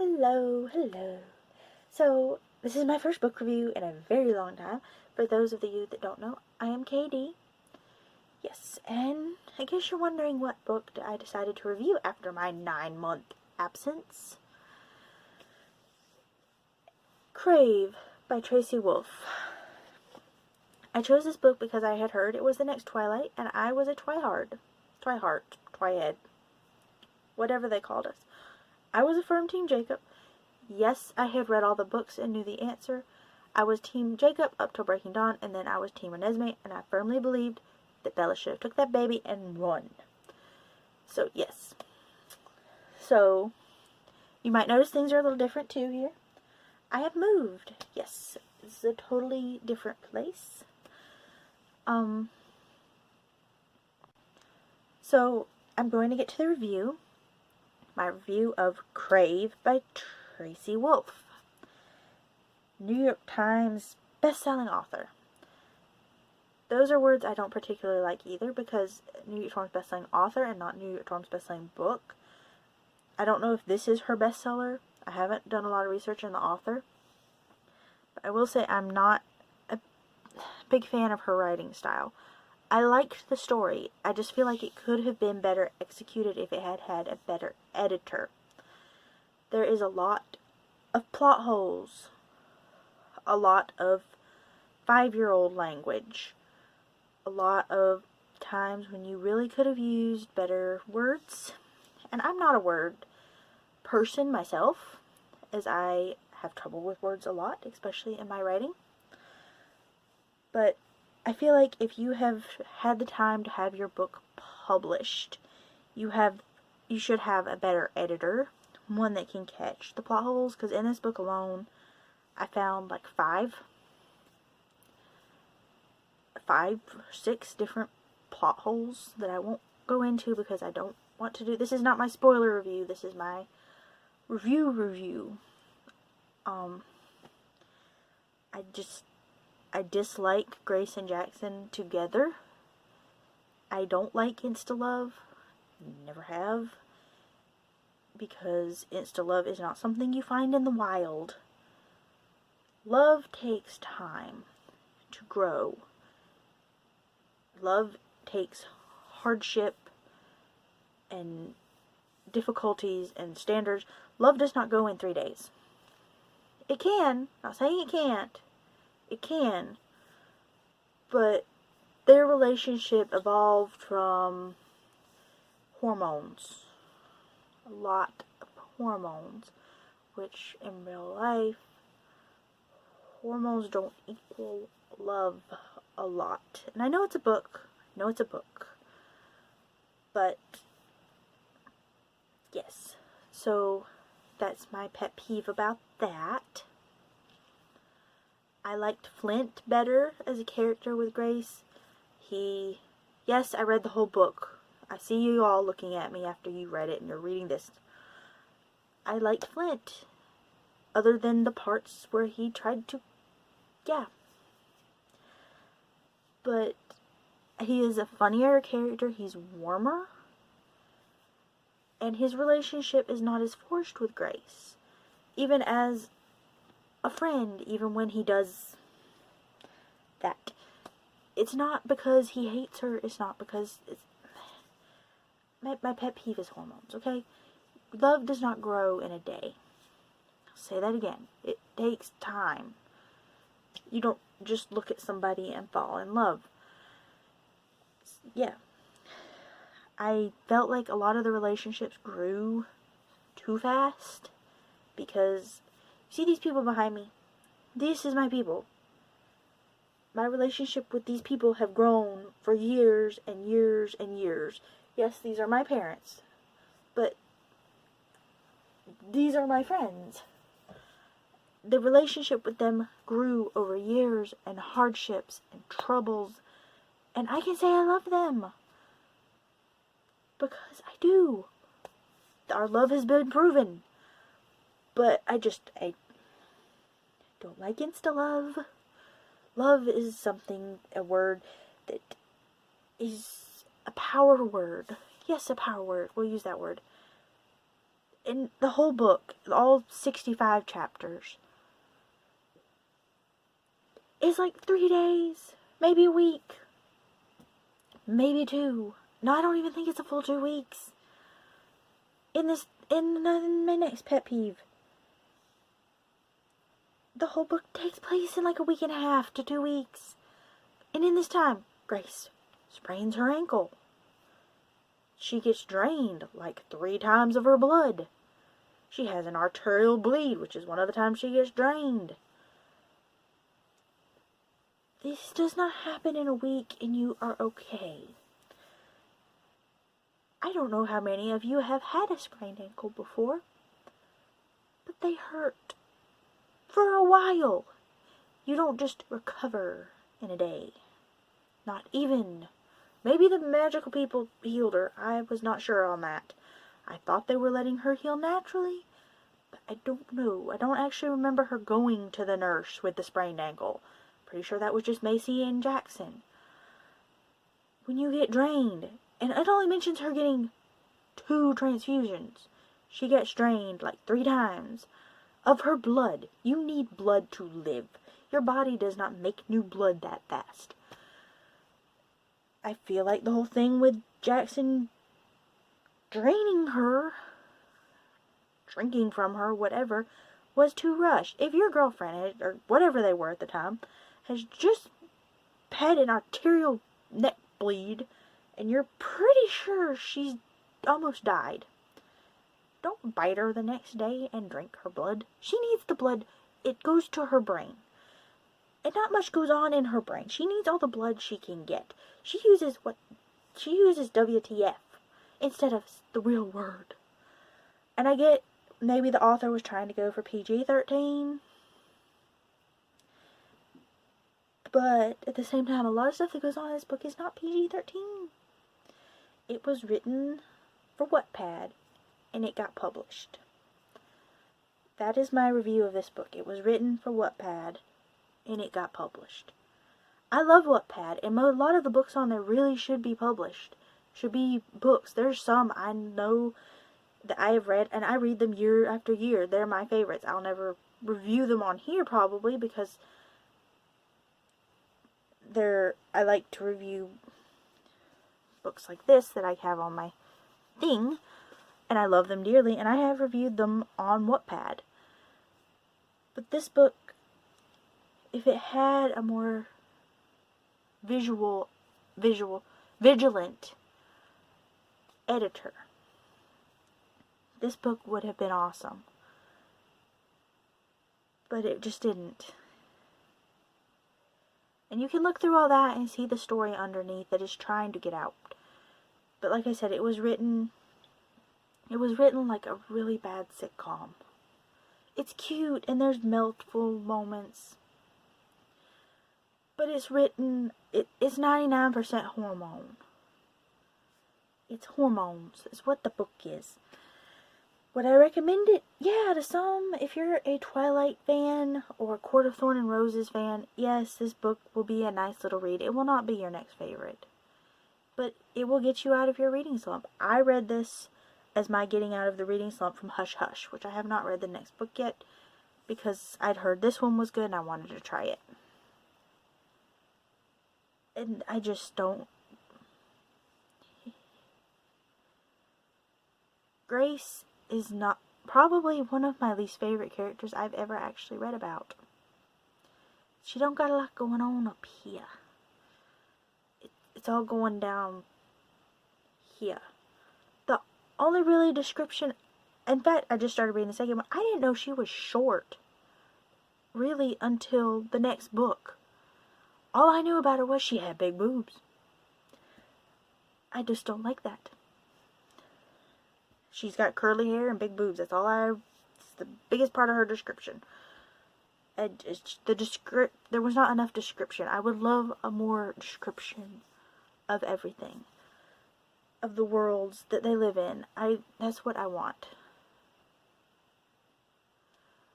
Hello. So, this is my first book review in a very long time. For those of you that don't know, I am KD. Yes, and I guess you're wondering what book I decided to review after my 9-month absence. Crave by Tracy Wolff. I chose this book because I had heard it was the next Twilight, and I was a Twihard, Twihead, whatever they called us. I was a firm Team Jacob. Yes, I had read all the books and knew the answer. I was Team Jacob up till Breaking Dawn, and then I was Team Renesmee, and I firmly believed that Bella should have took that baby and run. So, yes. So, you might notice things are a little different too here. I have moved. Yes, it's a totally different place. So, I'm going to get to the review. My review of Crave by Tracy Wolff. New York Times best-selling author. Those are words I don't particularly like either, because New York Times best-selling author and not New York Times best-selling book. I don't know if this is her bestseller. I haven't done a lot of research on the author. But I will say I'm not a big fan of her writing style. I liked the story. I just feel like it could have been better executed if it had had a better editor. There is a lot of plot holes. A lot of 5-year-old language. A lot of times when you really could have used better words. And I'm not a word person myself, as I have trouble with words a lot, especially in my writing. But I feel like if you have had the time to have your book published, you should have a better editor, one that can catch the plot holes, because in this book alone, I found like 5 or 6 different plot holes that I won't go into because I don't want to do. This is not my spoiler review. This is my review. I dislike Grace and Jackson together. I don't like insta-love. Never have. Because insta-love is not something you find in the wild. Love takes time to grow. Love takes hardship and difficulties and standards. Love does not go in 3 days. It can. Not saying it can't. It can. But their relationship evolved from hormones. A lot of hormones. Which in real life, hormones don't equal love a lot. And I know it's a book. But, yes. So, that's my pet peeve about that. I liked Flint better as a character with Grace. Yes, I read the whole book. I see you all looking at me after you read it and you're reading this. I liked Flint. Other than the parts where he tried to, But he is a funnier character. He's warmer. And his relationship is not as forced with Grace. Even as a friend, even when he does that. It's not because he hates her. It's not because it's... My pet peeve is hormones, okay? Love does not grow in a day. I'll say that again. It takes time. You don't just look at somebody and fall in love. Yeah. I felt like a lot of the relationships grew too fast. Because, you see these people behind me? This is my people. My relationship with these people have grown for years and years and years. Yes, these are my parents. But these are my friends. The relationship with them grew over years and hardships and troubles. And I can say I love them. Because I do. Our love has been proven. But I don't like insta-love. Love is a word that is a power word. Yes, a power word. We'll use that word. And the whole book, all 65 chapters, is like 3 days, maybe a week, maybe 2. No, I don't even think it's a full 2 weeks. In my next pet peeve, the whole book takes place in like a week and a half to 2 weeks. And in this time, Grace sprains her ankle. She gets drained like 3 times of her blood. She has an arterial bleed, which is one of the times she gets drained. This does not happen in a week and you are okay. I don't know how many of you have had a sprained ankle before, but they hurt for a while. You don't just recover in a day. Not even. Maybe the magical people healed her. I was not sure on that. I thought they were letting her heal naturally, but I don't know. I don't actually remember her going to the nurse with the sprained ankle. Pretty sure that was just Macy and Jackson. When you get drained, and it only mentions her getting 2 transfusions. She gets drained like 3 times of her blood. You need blood to live. Your body does not make new blood that fast. I feel like the whole thing with Jackson draining her, drinking from her, whatever, was too rushed. If your girlfriend, or whatever they were at the time, has just had an arterial neck bleed, and you're pretty sure she's almost died, don't bite her the next day and drink her blood. She needs the blood. It goes to her brain. And not much goes on in her brain. She needs all the blood she can get. She uses WTF instead of the real word. And I get maybe the author was trying to go for PG-13. But at the same time, a lot of stuff that goes on in this book is not PG-13. It was written for Wattpad, and it got published. That is my review of this book. It was written for Wattpad, and it got published. I love Wattpad, and a lot of the books on there really should be published. Should be books. There's some I know that I have read, and I read them year after year. They're my favorites. I'll never review them on here, probably, because I like to review books like this that I have on my thing, and I love them dearly, and I have reviewed them on Wattpad. But this book, if it had a more vigilant editor, this book would have been awesome. But it just didn't. And you can look through all that and see the story underneath that is trying to get out. But like I said, it was written like a really bad sitcom. It's cute and there's meltful moments. But it's written, it's 99% hormone. It's hormones. It's what the book is. Would I recommend it? Yeah, to some. If you're a Twilight fan or a Court of Thorn and Roses fan, yes, this book will be a nice little read. It will not be your next favorite, but it will get you out of your reading slump. I read this as my getting out of the reading slump from Hush Hush, which I have not read the next book yet because I'd heard this one was good and I wanted to try it. And I just don't. Grace is not probably one of my least favorite characters I've ever actually read about. She don't got a lot going on up here. It's all going down here. The only really description, in fact, I just started reading the second one. I didn't know she was short, really, until the next book. All I knew about her was she had big boobs. I just don't like that. She's got curly hair and big boobs. It's the biggest part of her description. There was not enough description. I would love a more description of everything. Of the worlds that they live in. That's what I want.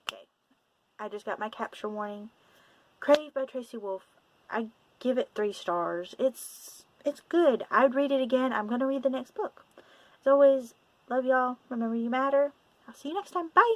Okay. I just got my capture warning. Crave by Tracy Wolff. I give it 3 stars. It's good. I'd read it again. I'm going to read the next book. As always, love y'all. Remember you matter. I'll see you next time. Bye!